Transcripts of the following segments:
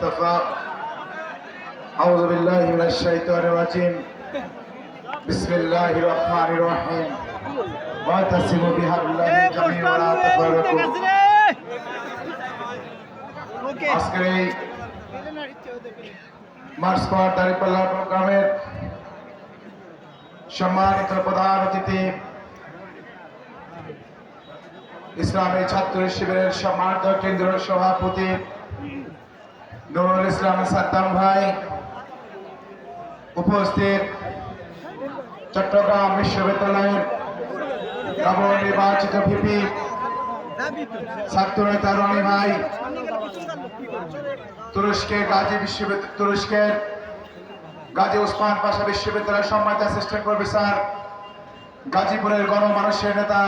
المصطفى أعوذ بالله من الشيطان الرجيم بسم الله الرحمن الرحيم واعتصموا بحبل الله جميعا ولا تفرقوا আজকের এই মার্চ পার দাঁড়িপাল্লা প্রোগ্রামের সম্মানিত প্রধান অতিথি ইসলামী ছাত্র শিবিরের সম্মানিত কেন্দ্রীয় সভাপতি নুরুল ইসলাম সাদ্দাম ভাই, উপস্থিত চট্টগ্রাম বিশ্ববিদ্যালয়ের নবনির্বাচিত ভিপি ছাত্র নেতা রনি ভাই, তুরস্কের গাজী ওসমান পাশা বিশ্ববিদ্যালয়ের সম্মানিত অ্যাসিস্ট্যান্ট প্রফেসর, গাজীপুরের গণমানুষের নেতা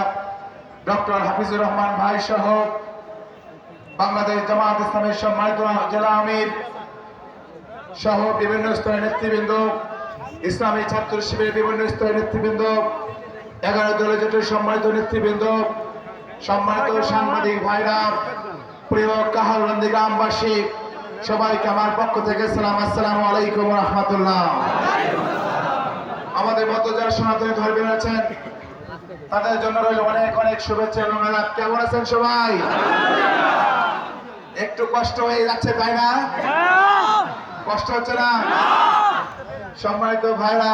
ডক্টর হাফিজুর রহমান ভাই সহ বাংলাদেশ জামায়াত ইসলামের সম্মানিত জেলা আমির সহ বিভিন্ন স্তরের নেতৃবৃন্দ, ইসলামী ছাত্র শিবিরের বিভিন্ন স্তরের নেতৃবৃন্দ, 11 দলীয় জোটের সম্মানিত নেতৃবৃন্দ, সম্মানিত সাংবাদিক ভাইরা, প্রিয় কাহালন্দি গ্রামবাসী, সবাইকে আমার পক্ষ থেকে সালাম, আসসালামু আলাইকুম ওয়া রাহমাতুল্লাহ। আমাদের মতো যারা সনাতনী ধর্মী আছেন তাদের জন্য রইল অনেক অনেক শুভেচ্ছা এবং আলাপ। কেমন আছেন সবাই? একটু কষ্ট হয়ে যাচ্ছে তাই না? কষ্ট হচ্ছে না? সম্মানিত ভাইরা,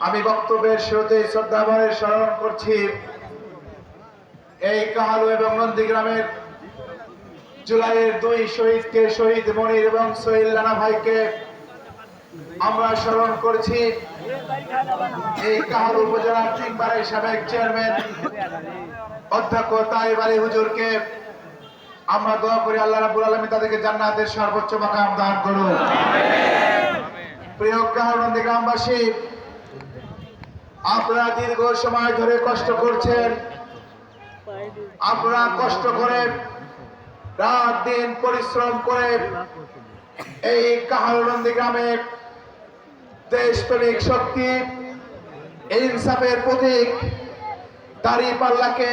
আমি বক্তব্যের শুরুতে শ্রদ্ধাভরে স্মরণ করছি এই কাহালু এবং নন্দীগ্রামের জুলাইয়ের 2 শহীদকে, শহীদ মনির এবং সোহেল রানা ভাইকে আমরা স্মরণ করছি। এই কাহালু উপজেলার 3 বারের সাবেক চেয়ারম্যান অধ্যক্ষ তাইব আলী হুজুরকে আমরা দোয়া করি আল্লাহ রাব্বুল আলামিন তাদেরকে জান্নাতের সর্বোচ্চ মাকাম দান করুন। প্রিয় কাহালুনন্দী গ্রামবাসী, আপনারা দীর্ঘ সময় ধরে কষ্ট করছেন, আপনারা কষ্ট করে রাত দিন পরিশ্রম করে এই কাহালুনন্দী গ্রামের দেশপ্রেমিক শক্তি, ইনসাফের প্রতীক দাঁড়িপাল্লাকে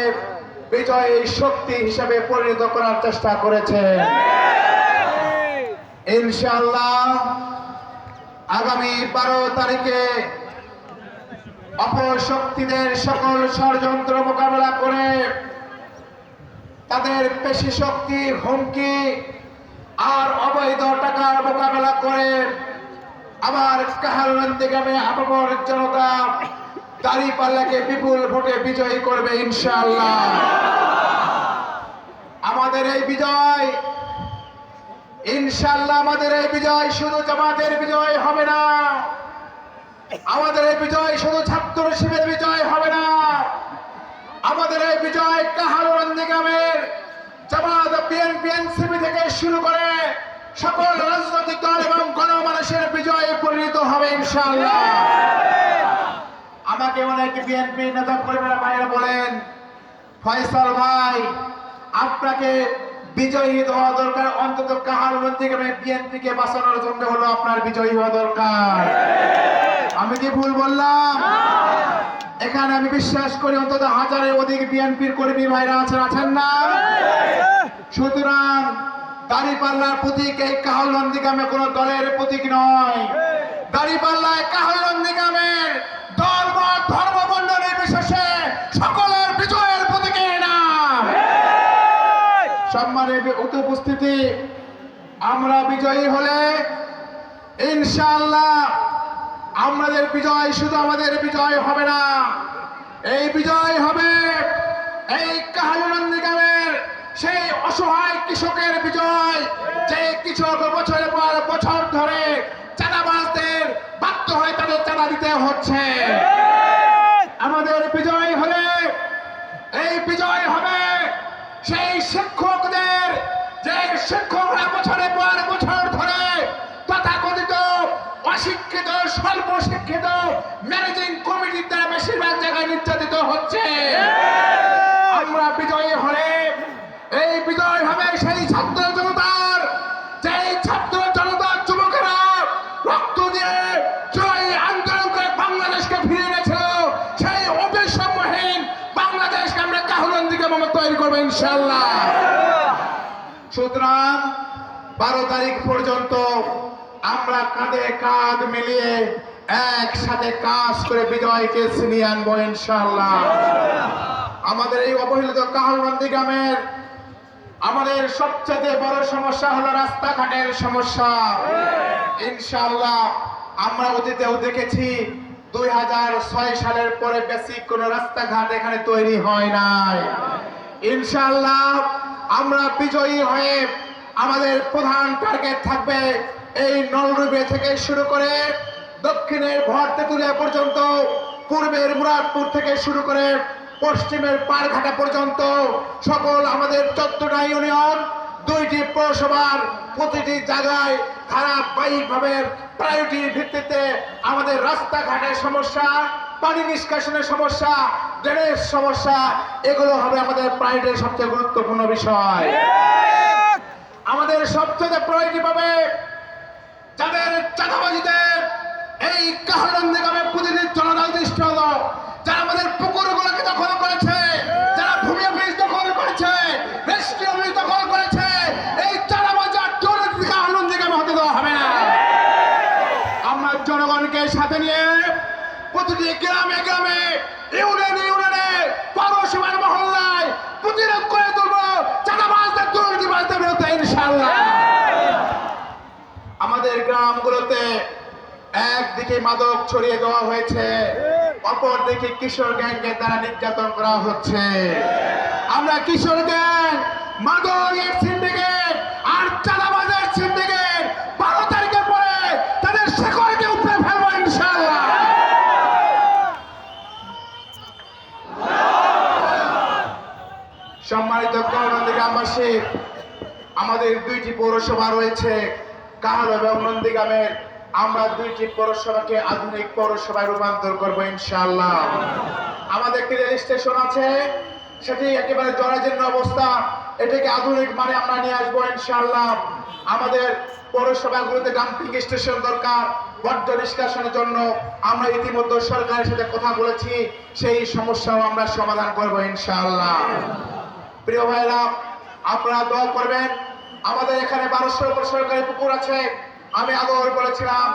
বিজয়ী শক্তি হিসেবে পরিণত করার চেষ্টা করেছে। ইনশাআল্লাহ আগামী 12 তারিখে অপশক্তিদের সকল ষড়যন্ত্র মোকাবেলা করে তাদের পেশি শক্তি, হুমকি আর অবৈধ টাকার মোকাবেলা করে আমার কাহালুনন্দী গ্রামে আপামর জনতা দাঁড়িপাল্লাকে বিপুল ভোটে বিজয়ী করবে ইনশাআল্লাহ। আমাদের এই বিজয় ইনশাআল্লাহ, আমাদের এই বিজয় শুধু জামাতের বিজয় হবে না, আমাদের এই বিজয় শুধু ছাত্র শিবিরের বিজয় হবে না, আমাদের এই বিজয় কাহালুনন্দী গ্রামের জামাত, বিএনপি, এনসিপি থেকে শুরু করে সকল রাজনৈতিক দল এবং গণমানুষের বিজয়ে পরিণত হবে ইনশাআল্লাহ। আমাকে অনেক বিএনপি নেতা কর্মীরা ভাইরা বলেন, ফয়সাল ভাই আপনাকে বিজয়ী হওয়া দরকার, অন্তত কাহালুনন্দী গ্রামে বিএনপিকে বাঁচানোর জন্য হলো আপনার বিজয়ী হওয়া দরকার। আমি কি ভুল বললাম? এখানে আমি বিশ্বাস করি অন্তত 1000-এর অধিক বিএনপির কর্মী ভাইরা আছেন না? সুতরাং দাঁড়িপাল্লার প্রতীক এই কাহালুনন্দী গ্রামে কোন দলের প্রতীক নয়। দাঁড়িপাল্লায় কাহালুনন্দী গ্রামের দল, মত, ধর্ম, বর্ণ নির্বিশেষে সকলের বিজয়ের প্রতীকের নাম। সম্মানের উপস্থিতি, আমরা বিজয়ী হলে ইনশাআল্লাহ আমাদের বিজয় শুধু আমাদের বিজয় হবে না, এই বিজয় হবে এই কাহালুনন্দী গ্রামের সেই অসহায় কৃষকের বিজয়, যে কৃষক বছরের পর বছর ধরে চাঁদাবাজদের বাধ্য হয়ে তাদের চাঁদা দিতে হচ্ছে। আমাদের বিজয় হলে এই বিজয় হবে সেই শিক্ষকদের, যে শিক্ষকরা বছরের পর বছর ধরে তথাকথিত অশিক্ষিত, স্বল্প শিক্ষিত ম্যানেজিং কমিটির দ্বারা বেশিরভাগ জায়গায় নির্যাতিত হচ্ছে। আমরা বিজয়ী হলে এই বিজয় হবে সেই ছাত্র জনতার, যে ছাত্র জনতার যুবকেরা রক্ত দিয়ে জয় আন্দোলন করে বাংলাদেশকে ফিরে এনেছিল, সেই অবৈষম্যহীন বাংলাদেশকে আমরা কাহালুনন্দী গ্রামে তৈরি করবো ইনশাআল্লাহ। সুতরাং 12 তারিখ পর্যন্ত আমরা কাঁধে কাঁধ মিলিয়ে একসাথে কাজ করে বিজয়কে ছিনিয়ে আনবো ইনশাআল্লাহ। আমাদের এই অবহেলিত কাহালনন্দী গ্রামের আমাদের সবচেয়ে বড় সমস্যা হলো রাস্তাঘাটের সমস্যা। ইনশাআল্লাহ আমরা অতীতেও দেখেছি 2006 সালের পরে বেসিক কোনো রাস্তাঘাট এখানে তৈরি হয় নাই। ইনশাআল্লাহ আমরা বিজয়ী হয়ে আমাদের প্রধান টার্গেট থাকবে এই নলরুবে থেকে শুরু করে দক্ষিণের ভরতেতুলিয়া পর্যন্ত, পূর্বের মুরাদপুর থেকে শুরু করে পশ্চিমের পারঘাটা পর্যন্ত সকল আমাদের 14টা ইউনিয়ন, 2টি পৌরসভার প্রতিটি জায়গায় ধারাবাহিকভাবে প্রায়োরিটির ভিত্তিতে আমাদের রাস্তাঘাটের সমস্যা, পানি নিষ্কাশনের সমস্যা, ড্রেনেজ সমস্যা, এগুলো হবে আমাদের প্রায়োরিটির সবচেয়ে গুরুত্বপূর্ণ বিষয়। আমাদের সবচেয়ে প্রায়োরিটি পাবে যাদের চাঁদাবাজিতে এই কাহালনন্দী গ্রামে প্রতিদিন জনদৃষ্ট হলো, যারা আমাদের পুকুরগুলোকে দখল করেছে, যারা ভূমি অফিস দখল করেছে, রেস্ট্রি অফিস দখল করেছে, এই চাঁদাবাজি আর দুর্নীতি কাহালনন্দী গ্রামে হতে দেওয়া হবে না। আমরা জনগণকে সাথে নিয়ে প্রতিটি গ্রামে গ্রামে, ইউনিয়নে ইউনিয়নে, পৌরসভার মহল্লায় প্রতিরোধ করে তুলবো চাঁদাবাজদের, দুর্নীতিবাজদের বিরুদ্ধে ইনশাআল্লাহ। আমাদের গ্রামগুলোতে একদিকে মাদক ছড়িয়ে দেওয়া হয়েছে, অপরদিকে কিশোর গ্যাংকে দ্বারা নির্যাতন করা হচ্ছে। আমরা কিশোর গ্যাং, মাদকের সিন্ডিকেট আর চাঁদাবাজের সিন্ডিকেট 12 তারিখের পরে তাদের শেকড়কে উপড়ে ফেলবো ইনশাআল্লাহ। সম্মানিত কাহালনন্দী গ্রামবাসী, আমাদের 2টি পৌরসভা রয়েছে কাহাল এবং নন্দীগ্রামের। আমরা 2টি পৌরসভাকে আধুনিক পৌরসভায় রূপান্তর করবো ইনশাআল্লাহ। আমাদের একটি রেল স্টেশন আছে, সেটি একেবারে জরাজীর্ণ অবস্থা, এটাকে আধুনিক মানে আমরা নিয়ে আসবো ইনশাআল্লাহ। আমাদের পৌরসভাগুলোতে ডাম্পিং স্টেশন দরকার বর্জ্য নিষ্কাশনের জন্য। আমরা ইতিমধ্যে সরকারের সাথে কথা বলেছি, সেই সমস্যাও আমরা সমাধান করবো ইনশাআল্লাহ। প্রিয় ভাইরা, আপনারা দোয়া করবেন। আমাদের এখানে 1200 উপর সরকারি পুকুর আছে। আমি আগেও বলেছিলাম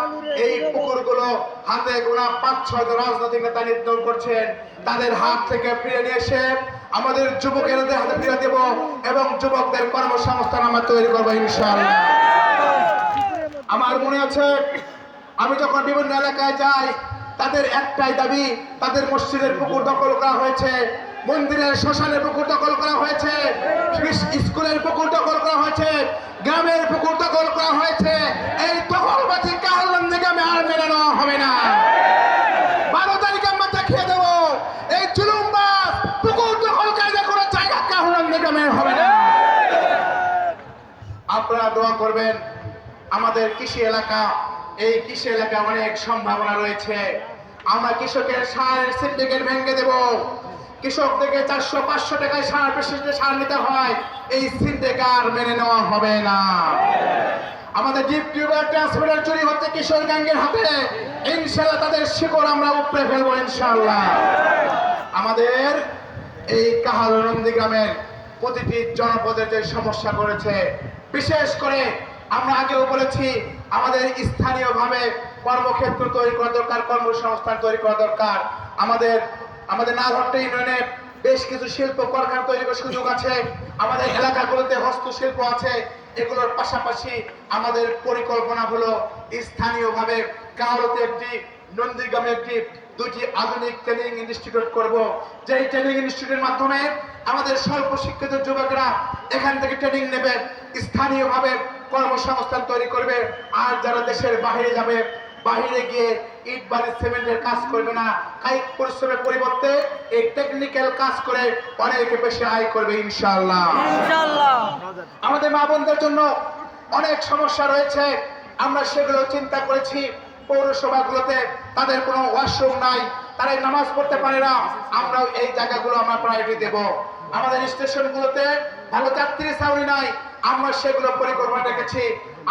এই পুকুরগুলো হাতে গোনা 5-6 রাজনৈতিক নেতা নির্ধারণ করছেন, তাদের হাত থেকে ফিরে নিয়ে এসে আমাদের যুবকের হাতে ফিরে দেব এবং যুবকদের কর্মসংস্থান আমরা তৈরি করবো ইনশাআল্লাহ। আমার মনে আছে আমি যখন বিভিন্ন এলাকায় যাই, তাদের একটাই দাবি, তাদের মসজিদের পুকুর দখল করা হয়েছে, মন্দিরের শ্মশানের পুকুর দখল করা হয়েছে, স্কুলের পুকুর দখল করা হয়েছে, গ্রামের পুকুর দখল করা হয়েছে। এই দখলবাজি কাহালনন্দী গ্রামে আর মেনে নেওয়া হবে না। 12 তারিখে আমরা দেখিয়ে দেবো এই জুলুমবাজ পুকুর দখলকারীদের কোনো জায়গা কাহালনন্দী গ্রামে হবে না। আপনারা দোয়া করবেন। আমাদের কৃষি এলাকা, এই কৃষি এলাকায় অনেক সম্ভাবনা রয়েছে। আমরা কৃষকের সারের সিন্ডিকেট ভেঙে দেব। কৃষক থেকে 400-500 টাকায় সার পেশিতে সার নিতে হয়, এই সিন্ডিকেট আর মেনে নেওয়া হবে না। আমাদের ডিপ টিউবওয়েল ট্রান্সমিটার চুরি হচ্ছে কিশোর গ্যাংয়ের হাতে, ইনশাআল্লাহ তাদের শিকড় আমরা উপড়ে ফেলবো ইনশাআল্লাহ। আমাদের এই কাহালনন্দী গ্রামের প্রতিটি জনপদের যে সমস্যা করেছে, বিশেষ করে আমরা আগেও বলেছি আমাদের স্থানীয়ভাবে কর্মক্ষেত্র তৈরি করা দরকার, কর্মসংস্থান তৈরি করা দরকার। আমাদের নাগরহাটা ইউনিয়নে বেশ কিছু শিল্প কারখানা তৈরি করার সুযোগ আছে। আমাদের এলাকাগুলোতে হস্তশিল্প আছে। এগুলোর পাশাপাশি আমাদের পরিকল্পনা হলো স্থানীয়ভাবে কাহালতে একটি, নন্দীগ্রামে একটি, 2টি আধুনিক ট্রেনিং ইনস্টিটিউট করব। যেই ট্রেনিং ইনস্টিটিউটের মাধ্যমে আমাদের স্বল্প শিক্ষিত যুবকরা এখান থেকে ট্রেনিং নেবে, স্থানীয়ভাবে কর্মসংস্থান তৈরি করবে। আর যারা দেশের বাইরে যাবে, বাইরে গিয়ে ইট বালি সিমেন্টের কাজ করবে না, কায়িক পরিশ্রমের পরিবর্তে এই টেকনিক্যাল কাজ করে অনেক বেশি আয় করবে ইনশাআল্লাহ। আমাদের মা বোনদের জন্য অনেক সমস্যা রয়েছে, আমরা সেগুলো চিন্তা করেছি। পৌরসভাগুলোতে তাদের কোনো ওয়াশরুম নাই, তারা নামাজ পড়তে পারে না, আমরাও এই জায়গাগুলো আমরা প্রায়োরিটি দেব। আমাদের স্টেশনগুলোতে ভালো যাত্রী ছাউনি নাই, আমরা সেগুলো পরিকল্পনা রেখেছি।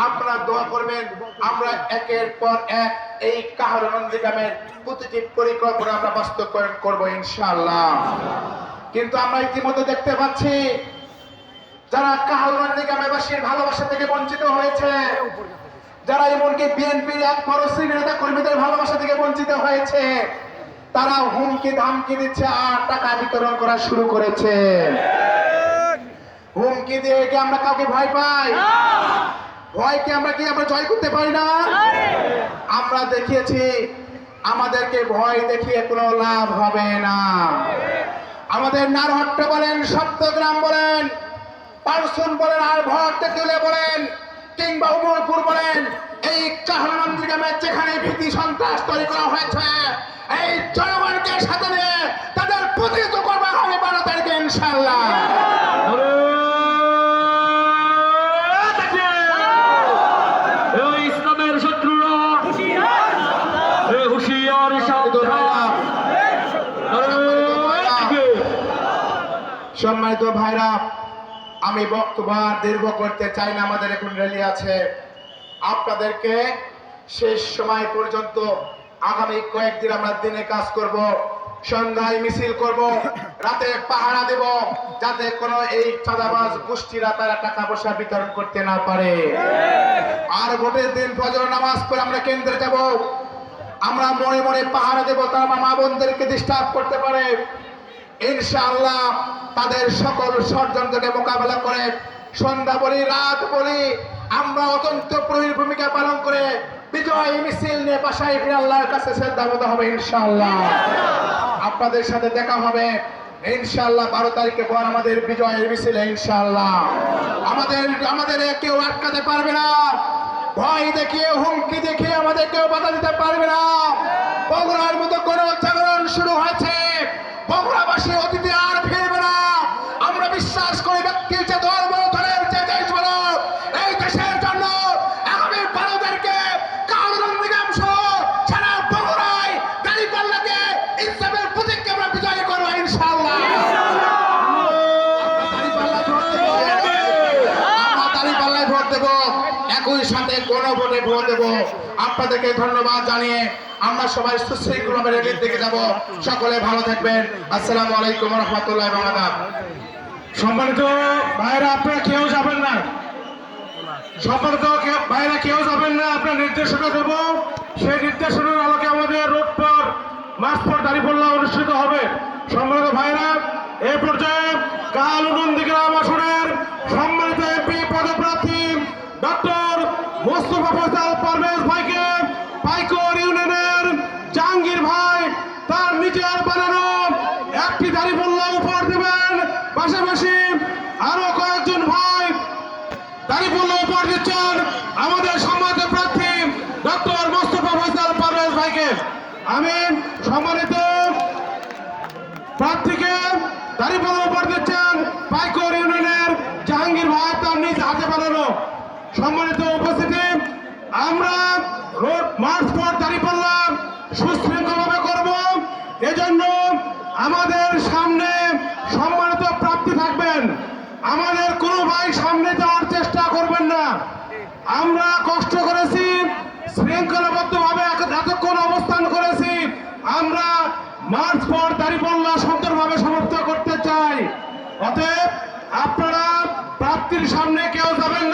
আপনারা দোয়া করবেন, আমরা একের পর এক এই কাহালনন্দী গ্রামের প্রতিটি পরিকল্পনা আমরা বাস্তবায়ন করবো ইনশাআল্লাহ। কিন্তু আমরা ইতিমধ্যে দেখতে পাচ্ছি যারা কাহালুনন্দী গ্রামবাসীর ভালোবাসা থেকে বঞ্চিত হয়েছে, যারা এমনকি বিএনপির এক বড় শ্রেণীর নেতা কর্মীদের ভালোবাসা থেকে বঞ্চিত হয়েছে, তারা হুমকি ধামকি দিচ্ছে আর টাকা বিতরণ করা শুরু করেছে। হুমকি দিয়ে কি আমরা কাউকে ভয় পাই? ভয়কে আমরা জয় করতে পারি না? আমরা দেখিয়েছি আমাদেরকে ভয় দেখিয়ে কোনো লাভ হবে না। আমাদের নারহট্ট বলেন, সপ্তগ্রাম বলেন, পারসুন বলেন, আর ভট্ট তুলে বলেন, কিংবা উমরপুর বলেন, এই কাহালুনন্দী গ্রামে যেখানে ভীতি সন্ত্রাস তৈরি করা হয়েছে, এই জনগণকে সাথে নিয়ে তাদের প্রতিহত করবে হবে 12 তারিখে ইনশাআল্লাহ। ইসলামের শত্রুরা হুশিয়ার সম্মানিত ভাইরা, আমি বক্তব্য আর দীর্ঘ করতে চাই না, আমাদের এখন র্যালি আছে। আপনাদেরকে শেষ সময় পর্যন্ত আগামী কয়েকদিন আমরা দিনে কাজ করব, সন্ধ্যায় মিছিল করব, রাতে পাহারা দেব, যাতে কোনো এই চাঁদাবাজ গোষ্ঠীরা তারা টাকা পয়সা বিতরণ করতে না পারে। আর ভোটের দিন ফজর নামাজ পড়ে আমরা কেন্দ্রে যাব, আমরা মনে মনে পাহারা দেব, তারা মা বোনদেরকে ডিস্টার্ব করতে পারে। ইনশাআল্লাহ তাদের সকল ষড়যন্ত্রকে মোকাবেলা করে সন্ধ্যা বলি রাত বলি আমরা অত্যন্ত প্রহরীর ভূমিকা পালন করে বিজয় মিছিল নিয়ে বাসায় ফিরে আল্লাহর কাছে শ্রদ্ধাবদ্ধ হবে ইনশাআল্লাহ। আপনাদের সাথে দেখা হবে ইনশাআল্লাহ 12 তারিখে পর আমাদের বিজয়ের মিছিলে ইনশাআল্লাহ। আমাদের কেউ আটকাতে পারবে না, ভয় দেখিয়ে হুমকি দেখিয়ে আমাদের কেউ বাধা দিতে পারবে না। বগুড়ার মতো কোন জাগরণ শুরু হয়েছে, বগুড়াবাসী অতীতে আর ফিরবে না। আমরা বিশ্বাস করি ব্যক্তির যে ধর্ম, ধরের যে দেশ বলো, এই দেশের জন্য আগামী 12 তারিখে কাহালুনন্দী গ্রাম সহ সারা বগুড়ায় দাঁড়িপাল্লাকে ইসলামের প্রতীককে আমরা বিজয় করবো ইনশাআল্লাহ। আমরা দাঁড়িপাল্লায় ভোট দেবো, একই সাথে গণভোটে ভোট দেবো। আপনাদেরকে ধন্যবাদ জানিয়ে আমরা সবাই সুশৃঙ্খলভাবে রেলির দিকে যাব। সকলে ভালো থাকবেন। আসসালামু আলাইকুম ওয়া রাহমাতুল্লাহি ওয়া বারাকাতুহু। সম্মানিত ভাইরা, আপনারা কেউ যাবেন না, সম্মানিত ভাইরা কেউ যাবেন না, আপনার নির্দেশনা দেব, সেই নির্দেশনার আলোকে আমাদের রোড পর মাস পর দাঁড়িপাল্লা অনুষ্ঠিত হবে। সম্মানিত ভাইরা, এই পর্যায়ে কাহালুনন্দী গ্রাম আসনের সম্মানিত এমপি পদপ্রার্থী ডক্টর মোস্তফা ফয়সাল পারভেজ ভাইকে পাইকর ইউনিয়নের জাহাঙ্গীর ভাই তার নিজের বানানো একটি দাঁড়িপাল্লা উপহার দেবেন। পাশাপাশি আরো কয়েকজন ভাই দাঁড়িপাল্লা উপহার দিচ্ছেন আমাদের সম্মানিত প্রার্থী ডক্টর মোস্তফা ফয়সাল পারভেজ ভাইকে। আমি সম্মানিত প্রার্থীকে দাঁড়িপাল্লা উপহার দিচ্ছেন পাইকর ইউনিয়নের জাহাঙ্গীর ভাই তার নিজ হাতে বানানো। সম্মানিত উপস্থিতি, আমরা রোড মার্চ পর দাঁড়িপাল্লা সুশৃঙ্খলভাবে করব, এজন্য আমাদের সামনে সম্মানিত প্রার্থী থাকবেন। আমাদের কোনো ভাই সামনে যাওয়ার চেষ্টা করবেন না। আমরা কষ্ট করেছি, শৃঙ্খলাবদ্ধভাবে এতক্ষণ অবস্থান করেছি, আমরা মার্চ পর দাঁড়িপাল্লা সুন্দরভাবে সমাপ্ত করতে চাই। অতএব আপনারা প্রার্থীর সামনে কেউ যাবেন না।